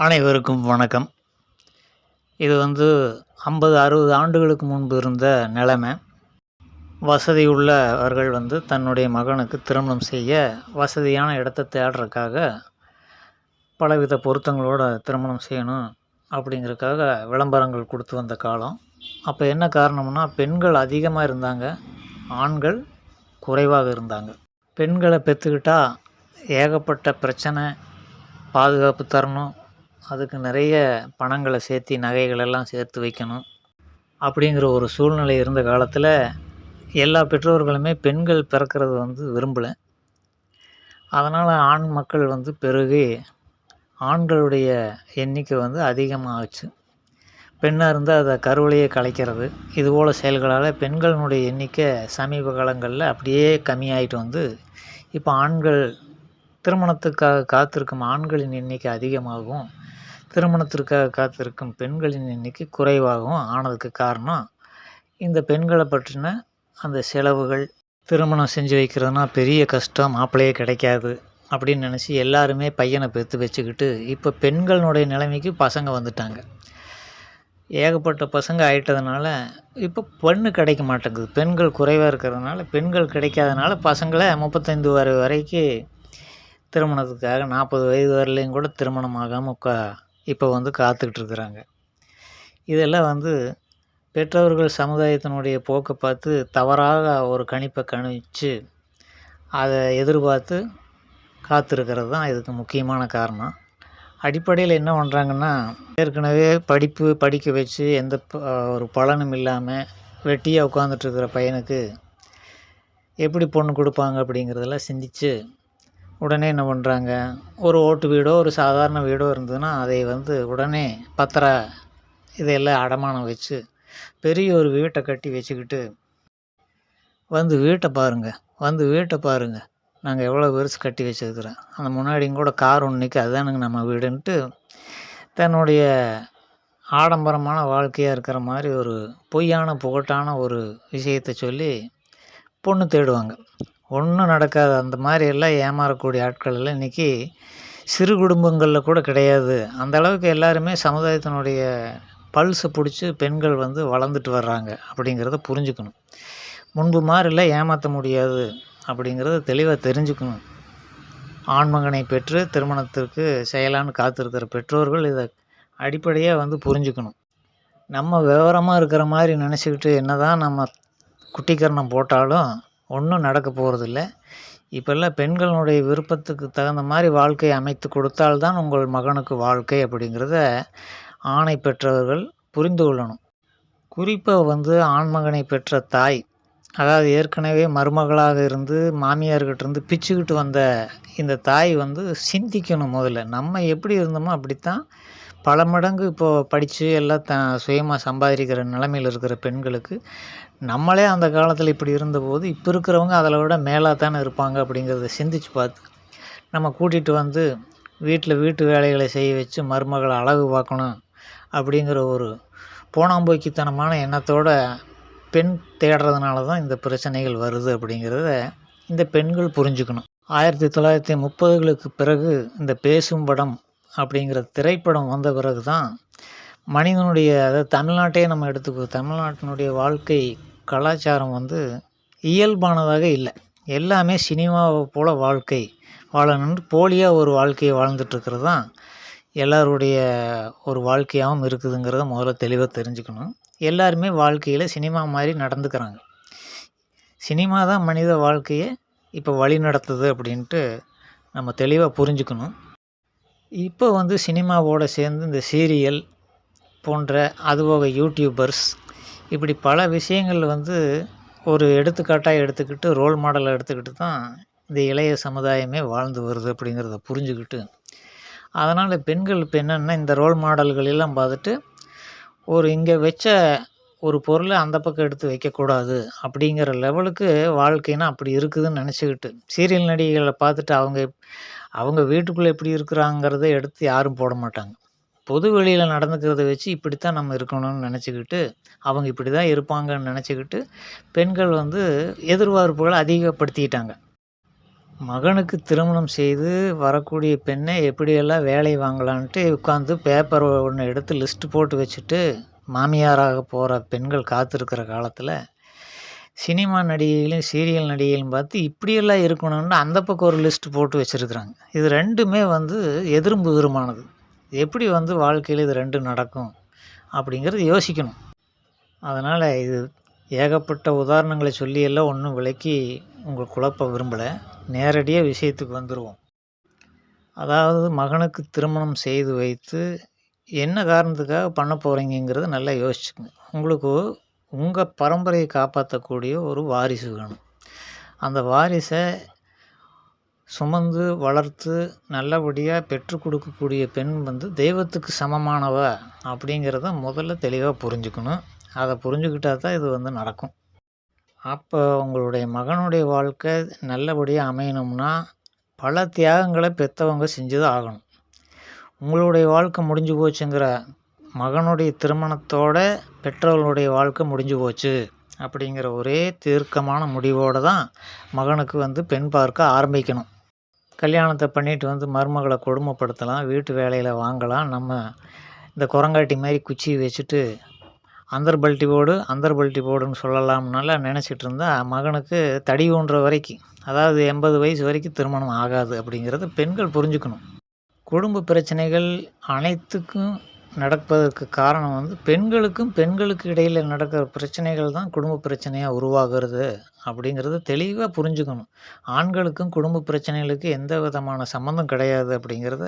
அனைவருக்கும் வணக்கம். இது 50-60 ஆண்டுகளுக்கு முன்பு இருந்த நிலைமை. வசதி உள்ளவர்கள் தன்னுடைய மகனுக்கு திருமணம் செய்ய வசதியான இடத்த தேடுறதுக்காக பலவித பொருத்தங்களோட திருமணம் செய்யணும் அப்படிங்கிறதுக்காக விளம்பரங்கள் கொடுத்து வந்த காலம். அப்போ என்ன காரணம்னா, பெண்கள் அதிகமாக இருந்தாங்க, ஆண்கள் குறைவாக இருந்தாங்க. பெண்களை பெற்றுக்கிட்டா ஏகப்பட்ட பிரச்சனை, பாதுகாப்பு தரணும், அதுக்கு நிறைய பணங்களை சேர்த்து நகைகளெல்லாம் சேர்த்து வைக்கணும் அப்படிங்கிற ஒரு சூழ்நிலை இருந்த காலத்தில் எல்லா பெற்றோர்களுமே பெண்கள் பிறக்கிறது விரும்பலை. அதனால் ஆண் மக்கள் பெருகி ஆண்களுடைய எண்ணிக்கை அதிகமாகச்சு. பெண்ணாக இருந்தால் அதை கருவிலையே கலைக்கிறது, இதுபோல் செயல்களால் பெண்களினுடைய எண்ணிக்கை சமீப காலங்களில் அப்படியே கம்மியாயிட்டு இப்போ ஆண்கள் திருமணத்துக்காக காத்திருக்கும் ஆண்களின் எண்ணிக்கை அதிகமாகவும், திருமணத்திற்காக காத்திருக்கும் பெண்களின் எண்ணிக்கை குறைவாகவும் ஆனதுக்கு காரணம், இந்த பெண்களை பற்றின அந்த செலவுகள். திருமணம் செஞ்சு வைக்கிறதுனா பெரிய கஷ்டம், மாப்பிள்ளையே கிடைக்காது அப்படின்னு நினச்சி எல்லாருமே பையனை பெற்று வச்சுக்கிட்டு இப்போ பெண்களினுடைய நிலைமைக்கு பசங்க வந்துட்டாங்க. ஏகப்பட்ட பசங்க ஆகிட்டதுனால இப்போ பெண்ணு கிடைக்க மாட்டேங்குது. பெண்கள் குறைவாக இருக்கிறதுனால, பெண்கள் கிடைக்காதனால பசங்களை 35 வரைக்கும் திருமணத்துக்காக 40 வயது வரலையும் கூட திருமணம் ஆகாமல் இப்போ காத்துக்கிட்டு இருக்கிறாங்க. இதெல்லாம் பெற்றோர்கள் சமுதாயத்தினுடைய போக்கை பார்த்து தவறாக ஒரு கணிப்பை கணிச்சு அதை எதிர்பார்த்து காத்திருக்கிறது தான் இதுக்கு முக்கியமான காரணம். அடிப்படையில் என்ன பண்ணுறாங்கன்னா, ஏற்கனவே படிக்க வச்சு எந்த ஒரு பலனும் இல்லாமல் வெட்டியாக உட்காந்துட்ருக்கிற பையனுக்கு எப்படி பொண்ணு கொடுப்பாங்க அப்படிங்கிறதெல்லாம் சிந்தித்து உடனே என்ன பண்ணுறாங்க, ஒரு ஓட்டு வீடோ ஒரு சாதாரண வீடோ இருந்ததுன்னா அதை உடனே பத்திரம் இதையெல்லாம் அடமானம் வச்சு பெரிய ஒரு வீட்டை கட்டி வச்சுக்கிட்டு, வீட்டை பாருங்கள் நாங்கள் எவ்வளோ பெருசு கட்டி வச்சுருக்குறோம், அந்த முன்னாடியும் கூட கார் ஒன்று நிற்க, அதுதானுங்க நம்ம வீடுன்ட்டு தன்னுடைய ஆடம்பரமான வாழ்க்கையாக இருக்கிற மாதிரி ஒரு பொய்யான புகட்டான ஒரு விஷயத்தை சொல்லி பொண்ணு தேடுவாங்க. ஒன்றும் நடக்காது. அந்த மாதிரி எல்லாம் ஏமாறக்கூடிய ஆட்கள் எல்லாம் இன்றைக்கி சிறு குடும்பங்களில் கூட கிடையாது. அந்த அளவுக்கு எல்லாருமே சமுதாயத்தினுடைய பல்ஸை பிடிச்சி பெண்கள் வளர்ந்துட்டு வர்றாங்க அப்படிங்கிறத புரிஞ்சுக்கணும். முன்பு மாதிரிலாம் ஏமாற்ற முடியாது அப்படிங்கிறத தெளிவாக தெரிஞ்சுக்கணும். ஆண்மகனை பெற்று திருமணத்திற்கு செய்யலான்னு காத்திருக்கிற பெற்றோர்கள் இதை அடிப்படையாக புரிஞ்சுக்கணும். நம்ம விவரமாக இருக்கிற மாதிரி நினச்சிக்கிட்டு என்ன தான் நம்ம குட்டிக்கரணம் போட்டாலும் ஒன்றும் நடக்க போகிறதில்ல. இப்போல்லாம் பெண்களுடைய விருப்பத்துக்கு தகுந்த மாதிரி வாழ்க்கையை அமைத்து கொடுத்தால்தான் உங்கள் மகனுக்கு வாழ்க்கை அப்படிங்கிறத ஆணை பெற்றவர்கள் புரிந்து கொள்ளணும். குறிப்பாக ஆண்மகனை பெற்ற தாய், அதாவது ஏற்கனவே மருமகளாக இருந்து மாமியார்கிட்ட இருந்து பிச்சுக்கிட்டு வந்த இந்த தாய் சிந்திக்கணும். முதல்ல நம்ம எப்படி இருந்தோமோ அப்படித்தான் பல மடங்கு இப்போது படித்து எல்லாம் சுயமாக சம்பாதிக்கிற நிலைமையில் இருக்கிற பெண்களுக்கு நம்மளே அந்த காலத்தில் இப்படி இருந்தபோது இப்போ இருக்கிறவங்க அதில் விட மேலாக தானே இருப்பாங்க அப்படிங்கிறத சிந்திச்சு பார்த்து நம்ம கூட்டிகிட்டு வீட்டு வேலைகளை செய்ய வச்சு மருமகளை அழகு பார்க்கணும் அப்படிங்கிற ஒரு போனாம்போக்கித்தனமான எண்ணத்தோட பெண் தேடுறதுனால தான் இந்த பிரச்சனைகள் வருது அப்படிங்கிறத இந்த பெண்கள் புரிஞ்சுக்கணும். 1930களுக்கு பிறகு இந்த பேசும் படம் அப்படிங்கிற திரைப்படம் வந்த பிறகு தான் மனிதனுடைய, அதாவது தமிழ்நாட்டையே நம்ம எடுத்துக்குவோம், தமிழ்நாட்டினுடைய வாழ்க்கை கலாச்சாரம் இயல்பானதாக இல்லை. எல்லாமே சினிமாவை போல் வாழ்க்கை வாழணும்னு போலியாக ஒரு வாழ்க்கையை வாழ்ந்துட்டுருக்கிறது தான் எல்லாருடைய ஒரு வாழ்க்கையாகவும் இருக்குதுங்கிறத முதல்ல தெளிவாக தெரிஞ்சுக்கணும். எல்லாருமே வாழ்க்கையில் சினிமா மாதிரி நடந்துக்கிறாங்க. சினிமா தான் மனித வாழ்க்கையை இப்போ வழி நடத்துது அப்படின்ட்டு நம்ம தெளிவாக புரிஞ்சுக்கணும். இப்போ சினிமாவோடு சேர்ந்து இந்த சீரியல் போன்ற அதுபோக யூடியூபர்ஸ் இப்படி பல விஷயங்கள் ஒரு எடுத்துக்காட்டாக எடுத்துக்கிட்டு ரோல் மாடலை எடுத்துக்கிட்டு தான் இந்த இளைய சமுதாயமே வாழ்ந்து வருது அப்படிங்கிறத புரிஞ்சுக்கிட்டு, அதனால் பெண்கள் இப்போ என்னென்னா இந்த ரோல் மாடல்களெல்லாம் பார்த்துட்டு ஒரு இங்கே வச்ச ஒரு பொருளை அந்த பக்கம் எடுத்து வைக்கக்கூடாது அப்படிங்கிற லெவலுக்கு வாழ்க்கைனா அப்படி இருக்குதுன்னு நினச்சிக்கிட்டு சீரியல் நடிகைகளை பார்த்துட்டு அவங்க வீட்டுக்குள்ளே எப்படி இருக்கிறாங்கிறத எடுத்து யாரும் போட மாட்டாங்க. பொது வெளியில் நடந்துக்கிறத வச்சு இப்படித்தான் நம்ம இருக்கணும்னு நினச்சிக்கிட்டு, அவங்க இப்படி தான் இருப்பாங்கன்னு நினச்சிக்கிட்டு பெண்கள் எதிர்பார்ப்புகளை அதிகப்படுத்திக்கிட்டாங்க. மகனுக்கு திருமணம் செய்து வரக்கூடிய பெண்ணை எப்படியெல்லாம் வேலை வாங்கலான்ட்டு உட்காந்து பேப்பர் ஒன்று எடுத்து லிஸ்ட்டு போட்டு வச்சுட்டு மாமியாராக போகிற பெண்கள் காத்திருக்கிற காலத்தில் சினிமா நடிகைகளையும் சீரியல் நடிகைகளையும் பார்த்து இப்படியெல்லாம் இருக்கணும்னு அந்த பக்கம் ஒரு லிஸ்ட்டு போட்டு வச்சுருக்குறாங்க. இது ரெண்டுமே வந்து எதிரும் புதிருமானது. எப்படி வந்து வாழ்க்கையில் இது ரெண்டும் நடக்கும் அப்படிங்கிறது யோசிக்கணும். அதனால் இது ஏகப்பட்ட உதாரணங்களை சொல்லியெல்லாம் ஒன்றும் விளக்கி உங்கள் குழப்ப விரும்பலை. நேரடியாக விஷயத்துக்கு வந்துடுவோம். அதாவது மகனுக்கு திருமணம் செய்து வைத்து என்ன காரணத்துக்காக பண்ண போகிறீங்கிறத நல்லா யோசிச்சுக்கோங்க. உங்களுக்கு உங்கள் பரம்பரையை காப்பாற்றக்கூடிய ஒரு வாரிசு வேணும். அந்த வாரிசை சுமந்து வளர்த்து நல்லபடியாக பெற்றுக் கொடுக்கக்கூடிய பெண் வந்து தெய்வத்துக்கு சமமானவ அப்படிங்கிறத முதல்ல தெளிவாக புரிஞ்சுக்கணும். அதை புரிஞ்சுக்கிட்டா தான் இது வந்து நடக்கும். அப்போ உங்களுடைய மகனுடைய வாழ்க்கை நல்லபடியாக அமையணும்னா பல தியாகங்களை பெற்றவங்க செஞ்சு தான் ஆகணும். உங்களுடைய வாழ்க்கை முடிஞ்சு போச்சுங்கிற மகனுடைய திருமணத்தோட பெற்றவர்களுடைய வாழ்க்கை முடிஞ்சு போச்சு அப்படிங்கிற ஒரே தீர்க்கமான முடிவோடு தான் மகனுக்கு வந்து பெண் பார்க்க ஆரம்பிக்கணும். கல்யாணத்தை பண்ணிட்டு வந்து மருமகளை கொடுமைப்படுத்தலாம், வீட்டு வேலையில் வாங்கலாம். நம்ம இந்த குரங்காட்டி மாதிரி குச்சி வச்சுட்டு அந்தர் பல்ட்டி போடுன்னு சொல்லலாம்னால நினச்சிட்டு இருந்தால் மகனுக்கு தடி ஊன்ற வரைக்கும், அதாவது 80 வயசு வரைக்கும் திருமணம் ஆகாது அப்படிங்கிறத பெண்கள் புரிஞ்சுக்கணும். குடும்ப பிரச்சனைகள் அனைத்துக்கும் நடப்பதற்கு காரணம் வந்து பெண்களுக்கு இடையில் நடக்கிற பிரச்சனைகள் தான் குடும்ப பிரச்சனையாக உருவாகிறது அப்படிங்கிறத தெளிவாக புரிஞ்சுக்கணும். ஆண்களுக்கும் குடும்ப பிரச்சனைகளுக்கு எந்த விதமான சம்மந்தம் கிடையாது அப்படிங்கிறத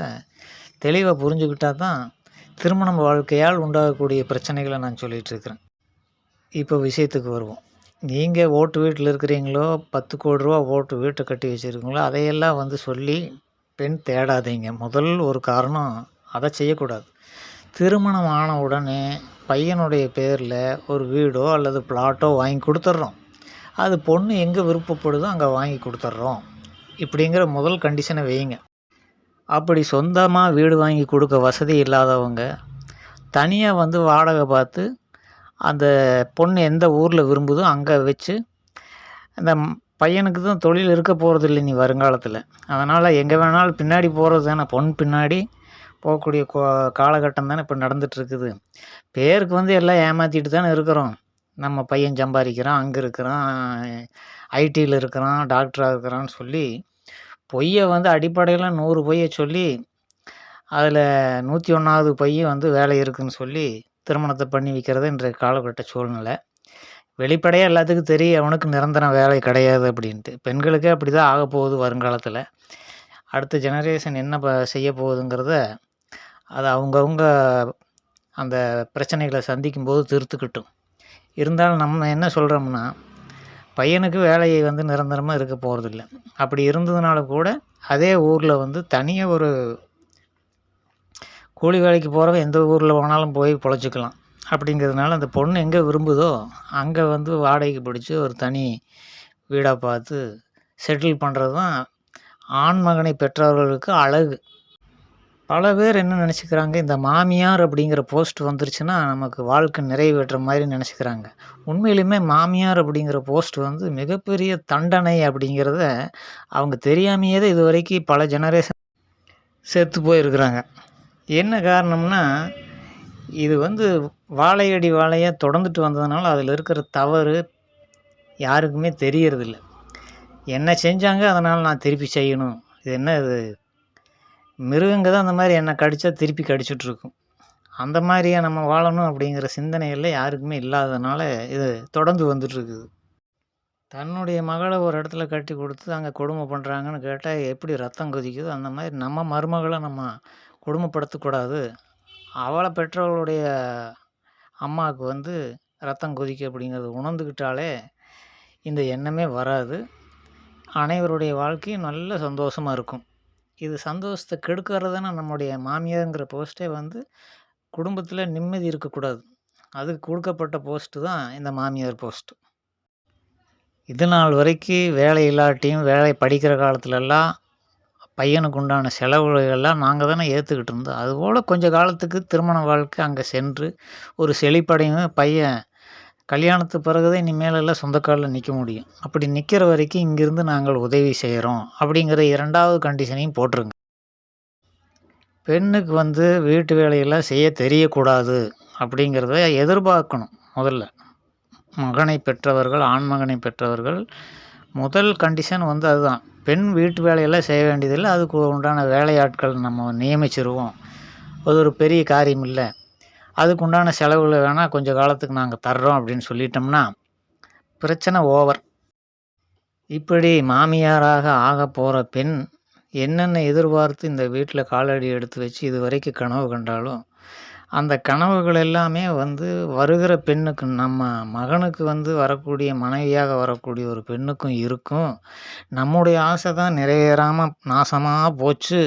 தெளிவாக புரிஞ்சுக்கிட்டால் தான் திருமண வாழ்க்கையால் உண்டாகக்கூடிய பிரச்சனைகளை நான் சொல்லிகிட்டு இருக்கிறேன். இப்போ விஷயத்துக்கு வருவோம். நீங்கள் ஓட்டு வீட்டில் இருக்கிறீங்களோ, 10 கோடி ரூபா ஓட்டு வீட்டை கட்டி வச்சுருக்கீங்களோ, அதையெல்லாம் வந்து சொல்லி பெண் தேடாதீங்க. முதல் ஒரு காரணம் அதை செய்யக்கூடாது. திருமணம் ஆன உடனே பையனுடைய பேரில் ஒரு வீடோ அல்லது பிளாட்டோ வாங்கி கொடுத்துட்றோம். அது பொண்ணு எங்கே விருப்பப்படுதோ அங்கே வாங்கி கொடுத்துட்றோம் இப்படிங்கிற முதல் கண்டிஷனை வைங்க. அப்படி சொந்தமாக வீடு வாங்கி கொடுக்க வசதி இல்லாதவங்க தனியாக வந்து வாடகை பார்த்து அந்த பொண்ணு எந்த ஊரில் விரும்புதோ அங்கே வச்சு, அந்த பையனுக்கு தான் தொழில் இருக்க போகிறது இல்லை நீ வருங்காலத்தில். அதனால் எங்கே வேணாலும் பின்னாடி போகிறது தானே, பொண்ணு பின்னாடி போகக்கூடிய காலகட்டம் தானே இப்போ நடந்துகிட்ருக்குது. பேருக்கு வந்து எல்லாம் ஏமாற்றிட்டு தானே இருக்கிறோம். நம்ம பையன் சம்பாதிக்கிறான், அங்கே இருக்கிறான், ஐடியில் இருக்கிறான், டாக்டராக இருக்கிறான்னு சொல்லி பொய்யை வந்து அடிப்படையில் 100 பொய்யை சொல்லி அதில் 101வது பொய் வந்து வேலை இருக்குதுன்னு சொல்லி திருமணத்தை பண்ணி வைக்கிறது இன்றைய காலகட்ட சூழ்நிலை. வெளிப்படையாக எல்லாத்துக்கும் தெரியும் அவனுக்கு நிரந்தர வேலை கிடையாது அப்படின்ட்டு. பெண்களுக்கே அப்படி தான் ஆக போகுது வருங்காலத்தில். அடுத்த ஜெனரேஷன் என்ன செய்ய போகுதுங்கிறத அது அவங்கவுங்க அந்த பிரச்சனைகளை சந்திக்கும்போது தீர்த்துக்கிட்டும். இருந்தாலும் நம்ம என்ன சொல்கிறோம்னா, பையனுக்கு வேலையை வந்து நிரந்தரமாக இருக்க போகிறதில்ல. அப்படி இருந்ததுனால கூட அதே ஊரில் வந்து தனியாக ஒரு கூலி வேலைக்கு போகிறவன் எந்த ஊரில் வேணாலும் போய் பொழைச்சிக்கலாம். அப்படிங்கிறதுனால அந்த பொண்ணு எங்கே விரும்புதோ அங்கே வந்து வாடகைக்கு பிடிச்சி ஒரு தனி வீடாக பார்த்து செட்டில் பண்ணுறது தான் ஆண் மகனை பெற்றவர்களுக்கு அழகு. பல பேர் என்ன நினச்சிக்கிறாங்க, இந்த மாமியார் அப்படிங்கிற போஸ்ட் வந்துருச்சுன்னா நமக்கு வாழ்க்கை நிறைவேற்ற மாதிரி நினச்சிக்கிறாங்க. உண்மையிலுமே மாமியார் அப்படிங்கிற போஸ்ட் வந்து மிகப்பெரிய தண்டனை அப்படிங்கிறத அவங்க தெரியாமையே தான் இது வரைக்கும் பல ஜெனரேஷன் செத்து போயிருக்கிறாங்க. என்ன காரணம்னா, இது வந்து வாழையடி வாழையாக தொடர்ந்துட்டு வந்ததுனால அதில் இருக்கிற தவறு யாருக்குமே தெரியறதில்ல. என்ன செஞ்சாங்க அதனால் நான் திருப்பி செய்யணும், இது என்ன இது மிருகங்க தான் அந்த மாதிரி என்னை கடித்தா திருப்பி கடிச்சிட்ருக்கும். அந்த மாதிரியே நம்ம வாழணும் அப்படிங்கிற சிந்தனையில் யாருக்குமே இல்லாததுனால இது தொடர்ந்து வந்துட்டுருக்குது. தன்னுடைய மகளை ஒரு இடத்துல கட்டி கொடுத்து அங்கே கொடுமை பண்ணுறாங்கன்னு கேட்டால் எப்படி ரத்தம் கொதிக்குதோ அந்த மாதிரி நம்ம மருமகளை நம்ம கொடுமைப்படுத்தக்கூடாது. அவளை பெற்றவர்களுடைய அம்மாவுக்கு வந்து ரத்தம் கொதிக்கும் அப்படிங்கிறது உணர்ந்துக்கிட்டாலே இந்த எண்ணமே வராது. அனைவருடைய வாழ்க்கையும் நல்ல சந்தோஷமாக இருக்கும். இது சந்தோஷத்தை கெடுக்கிறதுனா நம்முடைய மாமியாருங்கிற போஸ்ட்டே வந்து குடும்பத்தில் நிம்மதி இருக்கக்கூடாது. அதுக்கு கொடுக்கப்பட்ட போஸ்ட்டு தான் இந்த மாமியார் போஸ்ட்டு. இது நாள் வரைக்கும் வேலை இல்லாட்டியும் வேலை படிக்கிற காலத்துலலாம் பையனுக்கு உண்டான செலவுகளெல்லாம் நாங்கள் தானே ஏற்றுக்கிட்டு இருந்தோம். அதுபோல் கொஞ்சம் காலத்துக்கு திருமண வாழ்க்கை அங்கே சென்று ஒரு செழிப்படையும் பையன் கல்யாணத்துக்கு பிறகு தான் இனிமேலெல்லாம் சொந்த கால்ல நிற்க முடியும். அப்படி நிற்கிற வரைக்கும் இங்கிருந்து நாங்கள் உதவி செய்கிறோம் அப்படிங்கிற 2வது கண்டிஷனையும் போட்டுருங்க. பெண்ணுக்கு வந்து வீட்டு வேலையெல்லாம் செய்ய தெரியக்கூடாது அப்படிங்கிறத எதிர்பார்க்கணும் முதல்ல. மகனை பெற்றவர்கள், ஆண் மகனை பெற்றவர்கள் முதல் கண்டிஷன் வந்து அதுதான். பெண் வீட்டு வேலையெல்லாம் செய்ய வேண்டியதில்லை, அதுக்கு உண்டான வேலையாட்கள் நம்ம நியமிச்சிருவோம். அது ஒரு பெரிய காரியம் இல்லை, அதுக்கு உண்டான செலவுகளை வேணால் கொஞ்சம் காலத்துக்கு நாங்கள் தர்றோம் அப்படின்னு சொல்லிட்டோம்னா பிரச்சனை ஓவர். இப்படி மாமியாராக ஆக போகிற பெண் என்னென்ன எதிர்பார்த்து இந்த வீட்டில் காலடி எடுத்து வச்சு இது வரைக்கும் கனவு கண்டாலும் அந்த கனவுகள் எல்லாமே வந்து வருகிற பெண்ணுக்கு, நம்ம மகனுக்கு வந்து வரக்கூடிய மனைவியாக வரக்கூடிய ஒரு பெண்ணுக்கும் இருக்கும். நம்முடைய ஆசை தான் நிறைவேறாமல் நாசமாக போச்சு,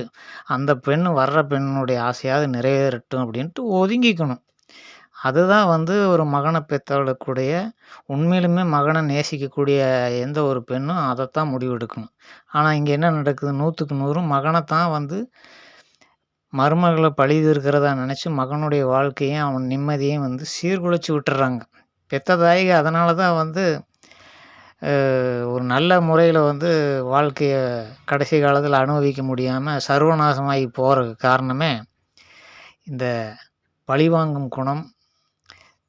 அந்த பெண் வர்ற பெண்ணுடைய ஆசையாவது நிறைவேறட்டும் அப்படின்ட்டு ஒதுங்கிக்கணும். அதுதான் வந்து ஒரு மகனை பெற்றவளுக்குடைய, உண்மையிலுமே மகனை நேசிக்கக்கூடிய எந்த ஒரு பெண்ணும் அதைத்தான் முடிவெடுக்கணும். ஆனால் இங்கே என்ன நடக்குது, 100க்கு 100 மகனைத்தான் வந்து மருமகளை பழி தீர்க்கிறதா நினச்சி மகனுடைய வாழ்க்கையும் அவன் நிம்மதியையும் வந்து சீர்குலைச்சி விட்டுறாங்க. பெத்த தாய்க அதனால தான் வந்து ஒரு நல்ல முறையில் வந்து வாழ்க்கையை கடைசி காலத்தில் அனுபவிக்க முடியாமல் சர்வநாசமாகி போகிறதுக்கு காரணமே இந்த பழிவாங்கும் குணம்.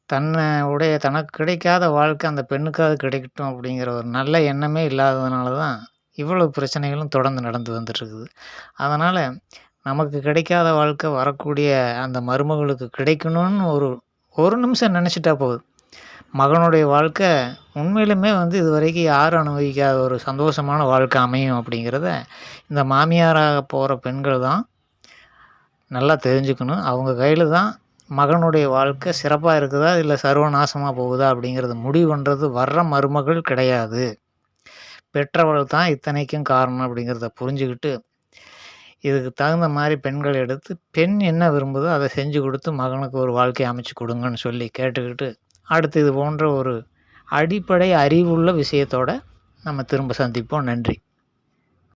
தனக்கு கிடைக்காத வாழ்க்கை அந்த பெண்ணுக்காவது கிடைக்கட்டும் அப்படிங்கிற ஒரு நல்ல எண்ணமே இல்லாததுனால தான் இவ்வளோ பிரச்சனைகளும் தொடர்ந்து நடந்து வந்துட்டுருக்குது. அதனால் நமக்கு கிடைக்காத வாழ்க்கை வரக்கூடிய அந்த மருமகளுக்கு கிடைக்கணும்னு ஒரு நிமிஷம் நினச்சிட்டா போதும். மகனுடைய வாழ்க்கை உண்மையிலுமே வந்து இதுவரைக்கும் யாரும் அனுபவிக்காத ஒரு சந்தோஷமான வாழ்க்கை அமையும் அப்படிங்கிறத இந்த மாமியாராக போகிற பெண்கள் தான் நல்லா தெரிஞ்சுக்கணும். அவங்க கையில் தான் மகனுடைய வாழ்க்கை சிறப்பாக இருக்குதா இல்லை சர்வநாசமாக போகுதா அப்படிங்கிறத முடிவு பண்ணுறது வர்ற மருமகள் கிடையாது, பெற்றவள் தான் இத்தனைக்கும் காரணம் அப்படிங்கிறத புரிஞ்சுக்கிட்டு இதுக்கு தகுந்த மாதிரி பெண்கள் எடுத்து பெண் என்ன விரும்புதோ அதை செஞ்சு கொடுத்து மகனுக்கு ஒரு வாழ்க்கையை அமைச்சு கொடுங்கன்னு சொல்லி கேட்டுக்கிட்டு, அடுத்து இது போன்ற ஒரு அடிப்படை அறிவுள்ள விஷயத்தோடு நம்ம திரும்ப சந்திப்போம். நன்றி.